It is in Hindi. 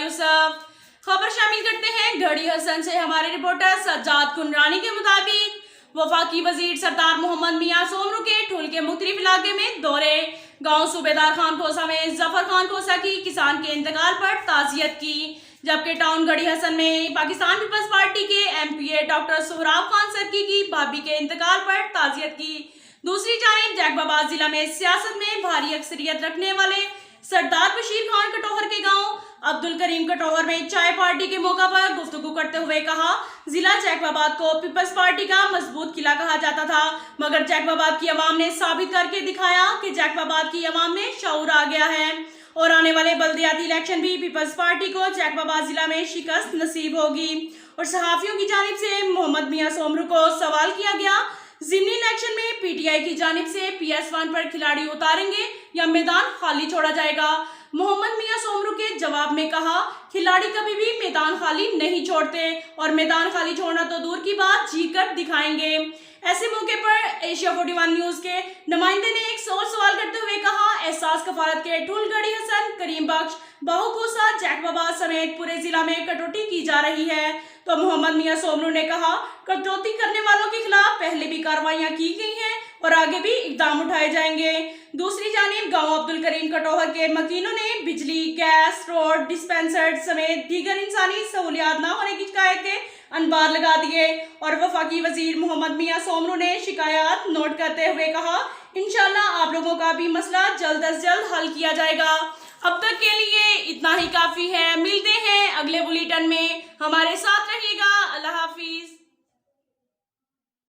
यूसुफ। खबर शामिल करते हैं घड़ी हसन से। हमारे रिपोर्टर सज्जाद कुनरानी के मुताबिक वफाकी वजीर सरदार मोहम्मद मियां सोमरू के ठुल के मुख्तलिफ इलाके में दौरे। गांव सूबेदार खान खोसा में जफर खान खोसा की किसान के इंतकाल पर ताजियत की, जबकि टाउन घड़ी हसन में पाकिस्तान पीपल्स पार्टी के MPA डॉक्टर सोहराब खान सरकी की भाभी के इंतकाल पर ताजियत की। दूसरी जानिब जैकबाबाद जिला में सियासत में भारी अक्सरियत रखने वाले सरदार बशीर खान कटोहर के गांव अब्दुल करीम कटोहर में चाय पार्टी के मौका पर गुफ्तगू करते हुए कहा, जिला जैकबाबाद को पीपल्स पार्टी का मजबूत किला कहा जाता था, मगर जैकबाबाद की अवाम ने साबित करके दिखाया कि जैकबाबाद की अवाम में शऊर आ गया है और आने वाले बल्दियाती इलेक्शन भी पीपल्स पार्टी को जैकबाबाद जिला में शिकस्त नसीब होगी। और सहाफियों की जानिब से मोहम्मद मियां सोमरू को सवाल किया गया, ज़िमनी इलेक्शन में PTI की जानिब से PS1 पर खिलाड़ी उतारेंगे या मैदान खाली छोड़ा जाएगा। मोहम्मद मियां सोमरू के जवाब में कहा, खिलाड़ी कभी भी मैदान खाली नहीं छोड़ते और मैदान खाली छोड़ना तो दूर की बात जी कर दिखाएंगे। ऐसे मौके पर एशिया 41 न्यूज के नुमाइंदे ने एक और सवाल करते हुए कहा, एहसास कफालत के ठुल घड़ी हसन, करीम बख्श, बाहू खोसा, जैकबाबाद समेत पूरे जिला में कटौती की जा रही है। तो मोहम्मद मियां सोमरू ने कहा, कटौती करने वालों के खिलाफ पहले भी कार्रवाइयां की गई हैं और आगे भी इकदाम उठाए जाएंगे। दूसरी जानिब गांव अब्दुल करीम कटोहर के मकीनों ने बिजली, गैस, रोड, डिस्पेंसर समेत दीगर इंसानी सहूलियात न होने की शिकायत के अनबार लगा दिए और वफाकी वजीर मोहम्मद मियां सोमरू ने शिकायत नोट करते हुए कहा, इंशाल्लाह आप लोगों का भी मसला जल्द अज जल्द हल किया जाएगा। अब तक के लिए इतना ही काफी है। मिलते हैं अगले बुलेटिन में, हमारे साथ रहिएगा। अल्लाह हाफिज।